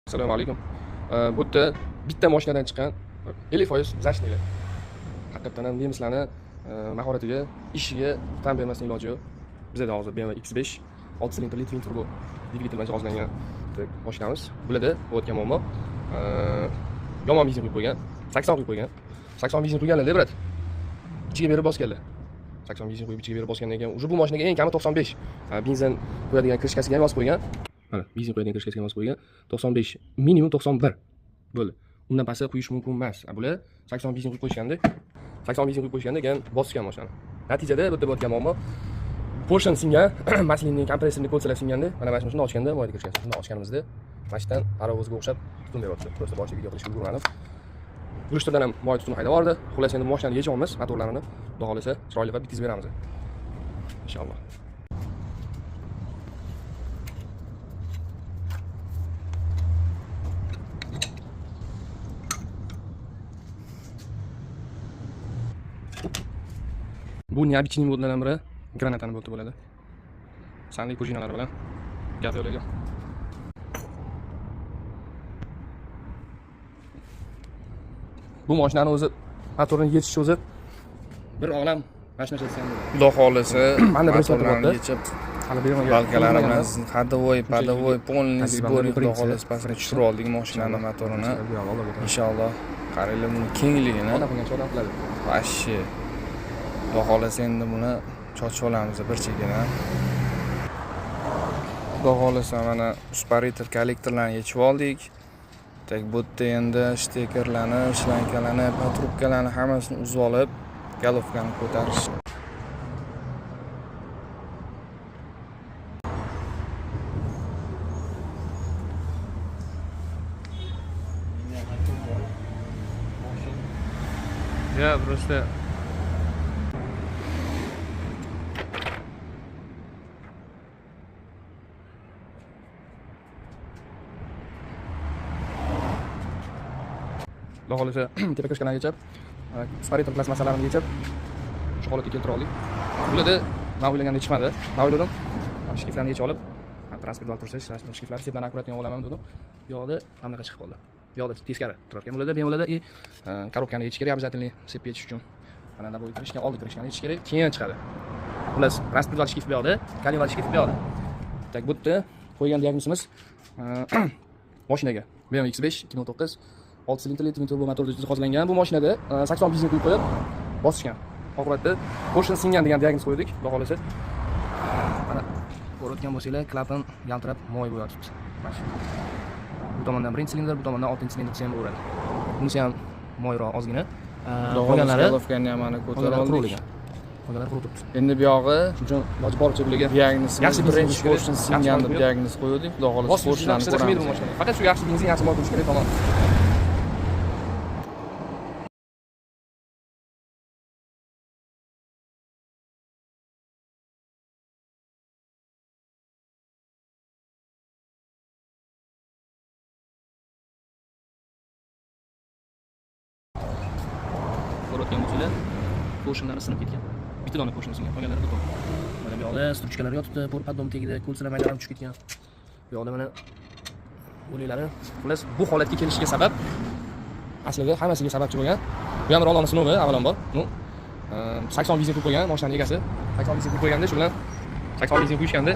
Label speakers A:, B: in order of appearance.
A: Assalomu alaykum. Bu yerda bitta mashinadan chiqqan 50% zashnilar. Haqiqatan ham nemislarni mahoratiga, ishiga tan bermasdan iloji yo'q. Bizda hozir BMW X5 6 silindrli twin turbo dvigatel bilan jihozlangan mashinamiz. Bularda bo'layotgan muammo yomon benzin quyib qo'ygan, 80 quyib qo'ygan. 80 benzin quyganlar-da, brat. Ichiga berib bosganlar. 80 benzin quyib ichiga berib bosgandan keyin уже bu mashinaga eng kami 95 benzin qo'yadigan krishkasiga ham yozib qo'ygan. Mana benzin qo'yadigan krishkasiga yozib qo'ygan. 95 minimum 91 bo'ldi. Undan pastga quyish mumkin emas. Bular 80 benzin quyib qo'yishganda, 80 benzin quyib qo'yishganda keyin bosgan mashinani. Natijada bu yerda bo'layotgan muammo Porsche singan, mashinning kompressorining ko'lsalar singanda, mana mana shuni ochganda moyda kirishgan. Shuni ochganimizda mashinadan parovozga o'xshab tutun beryapti. Prosta boshqa video qilishga ulgurmadim. Yurishtirdan ham moy tutuni haydab yubordi. Xullas endi mashinani yechamiz, motorlarini xudo xolasa chiroyli qilib bitkazib beramiz. Inshaalloh. Bu neobычный modlardan biri granatani bo'ldi bo'ladi. Sanli kujinalar bilan gaz yo'lagan. Bu mashinani o'zi motorini yechish o'zi bir olam mashina cheksan.
B: Xudo xolasa,
A: Mana bir
B: motorlarni yechib,
A: hali bermagan.
B: balkalarimiz padovoy, polniy sbori xudo xolasa pastga tushirib oldik mashinani motorini. Inshaalloh, qaranglar buni kengligini. Vashi. Xudo xolasa endi buni chochib olamiz bir chekana. Xudo xolasa mana usparitor kollektorlarni yechib oldik. Tak bu yerda endi stekerlarni, shlankalarni, patrubkalarni hammasini uzib olib, galovkani ko'tarish.
A: Ya, просто Xudo xolasa tepa ko'shkani yechib, sparitor plasmasalarini yechib, shu holatga keltira oldik. Bularda men o'ylaganday chiqmadi. Men o'yladim, shkiflarni yechib olib, transport olib tursiz, shkiflarni sepdan akkuratni olaman dedim. Bu yoqda mana bunaqa chiqib qoldi. Bu yoqda teskari turarkan. Bularda bemalolda korobkani yechish kerak, обязательно sepib yechish uchun. Mana bu kirishgan, oldi kirishgan yechish kerak, keyin chiqadi. Xullas, transport shkif bu yoqda, kalivar shkif bu yoqda. Tak bu yerda qo'ygan diagnozimiz mashinaga BMW X5 2009 6 silindrli twin turbo motorda jihozlangan. Bu mashinada 80 benzin quyib qo'yib bosishgan. Oqibatda Porsche singan degan diagnoz qo'ydik. Xudo xolasa. Mana ko'rayotgan bo'lsanglar, klapan yaltirab moy bo'yatibdi. Mana shu. Bu tomondan birinchi silindr, bu tomondan 6-silindr ham o'radi. Bunisi ham moyroq ozgina. Qolganlari
B: galovkani ham mana ko'tarib oldik.
A: Qolganlari qurib turibdi.
B: Endi bu yog'i
A: Shuning uchun boricha bularga
B: diagnoz, birinchi Porsche singan deb diagnoz qo'ydik. Xudo xolasa Porsche'larni ko'ramiz.
A: Faqat shu yaxshi benzin, yaxshi motor kerak tamom. Ko'rayotgan bo'lsanglar, qo'shinlari sinib ketgan. Bitta dona qo'shin singan, qolganlari beton. Mana bu yoqda struchkalar yotibdi, podom tagida, ko'lsalar maylar ham tushib ketgan. Bu yoqda mana o'liklari. Xullas, bu holatga kelishiga sabab aslida hammasiga sababchi bo'lgan. Bu ham rolani sinovi avvalambor. 80 benzin quyib qo'ygan mashinaning egasi. 80 benzin quyib qo'yganda shu bilan 80 benzin quyishganda